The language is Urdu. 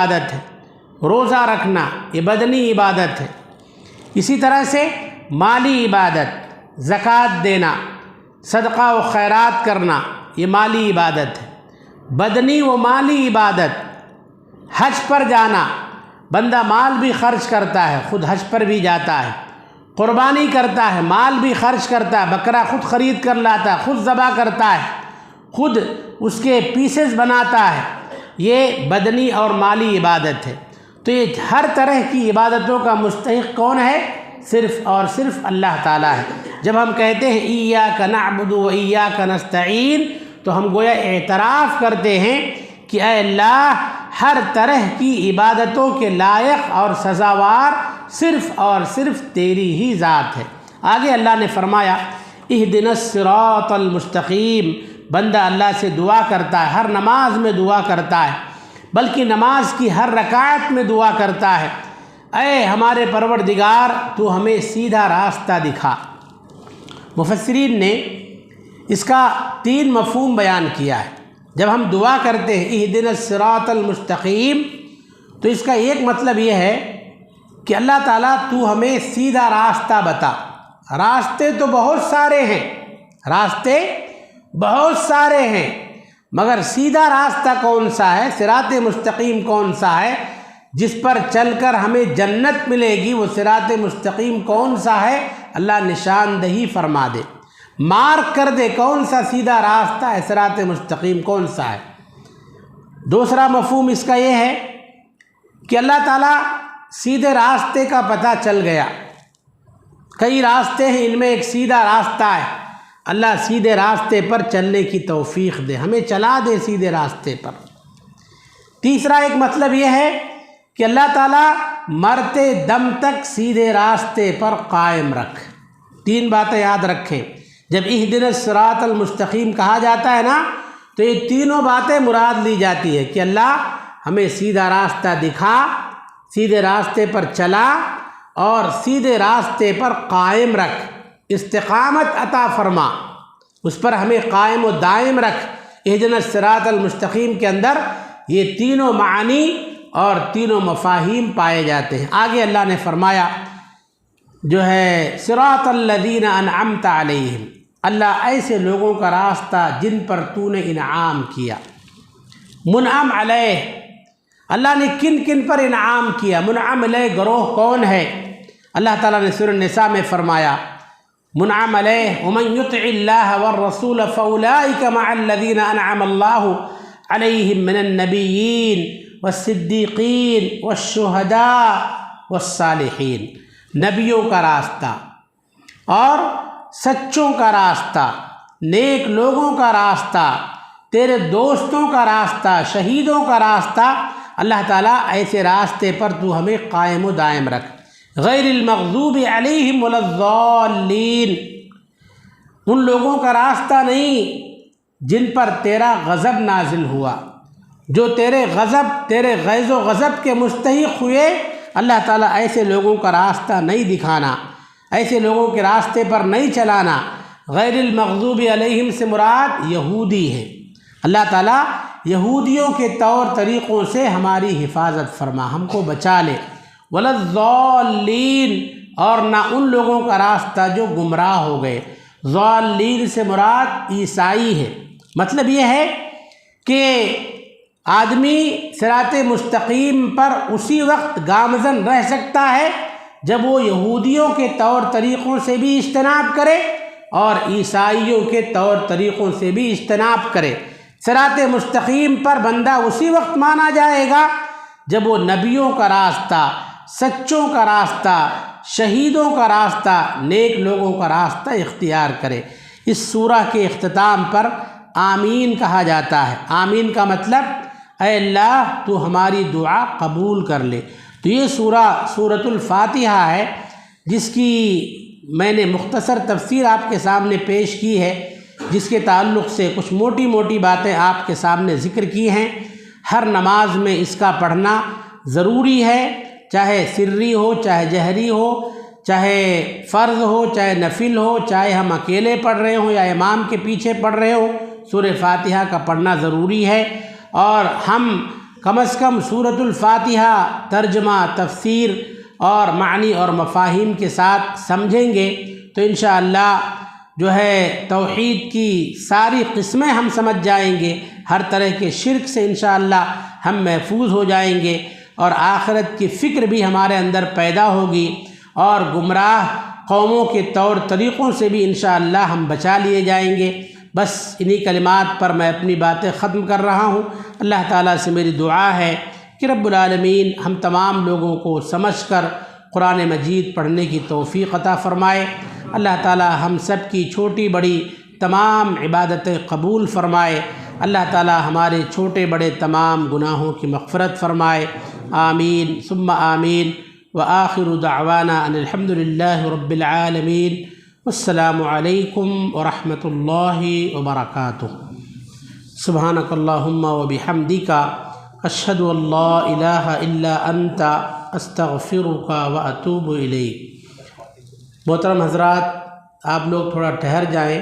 عبادت ہے، روزہ رکھنا یہ بدنی عبادت ہے، اسی طرح سے مالی عبادت، زکوٰۃ دینا، صدقہ و خیرات کرنا یہ مالی عبادت ہے۔ بدنی و مالی عبادت، حج پر جانا، بندہ مال بھی خرچ کرتا ہے، خود حج پر بھی جاتا ہے، قربانی کرتا ہے، مال بھی خرچ کرتا ہے، بکرا خود خرید کر لاتا ہے، خود ذبح کرتا ہے، خود اس کے پیسز بناتا ہے، یہ بدنی اور مالی عبادت ہے۔ تو یہ ہر طرح کی عبادتوں کا مستحق کون ہے؟ صرف اور صرف اللہ تعالیٰ ہے۔ جب ہم کہتے ہیں ایاک نعبد و ایاک نستعین، تو ہم گویا اعتراف کرتے ہیں کہ اے اللہ ہر طرح کی عبادتوں کے لائق اور سزاوار صرف اور صرف تیری ہی ذات ہے۔ آگے اللہ نے فرمایا اہدنا الصراط المستقیم، بندہ اللہ سے دعا کرتا ہے، ہر نماز میں دعا کرتا ہے، بلکہ نماز کی ہر رکعت میں دعا کرتا ہے، اے ہمارے پروردگار تو ہمیں سیدھا راستہ دکھا۔ مفسرین نے اس کا 3 مفہوم بیان کیا ہے۔ جب ہم دعا کرتے ہیں اہدنا الصراط المستقیم، تو اس کا ایک مطلب یہ ہے کہ اللہ تعالیٰ تو ہمیں سیدھا راستہ بتا۔ راستے تو بہت سارے ہیں، راستے بہت سارے ہیں، مگر سیدھا راستہ کون سا ہے، صراط مستقیم کون سا ہے جس پر چل کر ہمیں جنت ملے گی، وہ صراط مستقیم کون سا ہے، اللہ نشاندہی فرما دے، مارک کر دے کون سا سیدھا راستہ ہے، صراط مستقیم کون سا ہے۔ دوسرا مفہوم اس کا یہ ہے کہ اللہ تعالیٰ سیدھے راستے کا پتہ چل گیا، کئی راستے ہیں، ان میں ایک سیدھا راستہ ہے، اللہ سیدھے راستے پر چلنے کی توفیق دے، ہمیں چلا دے سیدھے راستے پر۔ تیسرا ایک مطلب یہ ہے کہ اللہ تعالیٰ مرتے دم تک سیدھے راستے پر قائم رکھ۔ 3 باتیں یاد رکھیں، جب اہدنا الصراط المستقیم کہا جاتا ہے نا، تو یہ تینوں باتیں مراد لی جاتی ہے کہ اللہ ہمیں سیدھا راستہ دکھا، سیدھے راستے پر چلا اور سیدھے راستے پر قائم رکھ، استقامت عطا فرما، اس پر ہمیں قائم و دائم رکھ۔ اہدنا الصراط المستقیم کے اندر یہ تینوں معانی اور تینوں مفاہیم پائے جاتے ہیں۔ آگے اللہ نے فرمایا جو ہے صراط الذین انعمت علیہم، اللہ ایسے لوگوں کا راستہ جن پر تو نے انعام کیا۔ منعم علیہ، اللہ نے کن کن پر انعام کیا؟ منعم علیہ گروہ کون ہے؟ اللہ تعالیٰ نے سورۃ النساء میں فرمایا منعم علیہ ومن یطع اللہ والرسول فاولئک مع الذین انعم اللہ علیہم من النبیین والصدیقین والشہداء والصالحین، نبیوں کا راستہ اور سچوں کا راستہ، نیک لوگوں کا راستہ، تیرے دوستوں کا راستہ، شہیدوں کا راستہ، اللہ تعالیٰ ایسے راستے پر تو ہمیں قائم و دائم رکھ۔ غیر المغضوب علیہم ولا الضالین، ان لوگوں کا راستہ نہیں جن پر تیرا غضب نازل ہوا، جو تیرے غیظ و غضب کے مستحق ہوئے، اللہ تعالیٰ ایسے لوگوں کا راستہ نہیں دکھانا، ایسے لوگوں کے راستے پر نہیں چلانا۔ غیر المغضوب علیہم سے مراد یہودی ہیں، اللہ تعالیٰ یہودیوں کے طور طریقوں سے ہماری حفاظت فرما، ہم کو بچا لے۔ ولا الضالین، اور نہ ان لوگوں کا راستہ جو گمراہ ہو گئے۔ ضالین سے مراد عیسائی ہے۔ مطلب یہ ہے کہ آدمی صراط مستقیم پر اسی وقت گامزن رہ سکتا ہے جب وہ یہودیوں کے طور طریقوں سے بھی اجتناب کرے اور عیسائیوں کے طور طریقوں سے بھی اجتناب کرے۔ صراط مستقیم پر بندہ اسی وقت مانا جائے گا جب وہ نبیوں کا راستہ، سچوں کا راستہ، شہیدوں کا راستہ، نیک لوگوں کا راستہ اختیار کرے۔ اس سورہ کے اختتام پر آمین کہا جاتا ہے۔ آمین کا مطلب اے اللہ تو ہماری دعا قبول کر لے۔ تو یہ سورۃ الفاتحہ ہے جس کی میں نے مختصر تفسیر آپ کے سامنے پیش کی ہے، جس کے تعلق سے کچھ موٹی موٹی باتیں آپ کے سامنے ذکر کی ہیں۔ ہر نماز میں اس کا پڑھنا ضروری ہے، چاہے سری ہو، چاہے جہری ہو، چاہے فرض ہو، چاہے نفل ہو، چاہے ہم اکیلے پڑھ رہے ہوں یا امام کے پیچھے پڑھ رہے ہوں، سورہ فاتحہ کا پڑھنا ضروری ہے۔ اور ہم کم از کم سورۃ الفاتحہ ترجمہ، تفسیر اور معنی اور مفاہیم کے ساتھ سمجھیں گے تو انشاءاللہ جو ہے توحید کی ساری قسمیں ہم سمجھ جائیں گے، ہر طرح کے شرک سے انشاءاللہ ہم محفوظ ہو جائیں گے، اور آخرت کی فکر بھی ہمارے اندر پیدا ہوگی، اور گمراہ قوموں کے طور طریقوں سے بھی انشاءاللہ ہم بچا لیے جائیں گے۔ بس انہی کلمات پر میں اپنی باتیں ختم کر رہا ہوں۔ اللہ تعالیٰ سے میری دعا ہے کہ رب العالمین ہم تمام لوگوں کو سمجھ کر قرآن مجید پڑھنے کی توفیق عطا فرمائے۔ اللہ تعالیٰ ہم سب کی چھوٹی بڑی تمام عبادتیں قبول فرمائے۔ اللہ تعالیٰ ہمارے چھوٹے بڑے تمام گناہوں کی مغفرت فرمائے۔ آمین ثم آمین، وآخر دعوانا ان الحمد للہ رب العالمین، والسلام علیکم ورحمۃ اللہ وبرکاتہ۔ سبحانک اللہم وبحمدک، اشہد ان لا الہ الا انت، استغفرک واتوب الیک۔ محترم حضرات، آپ لوگ تھوڑا ٹھہر جائیں۔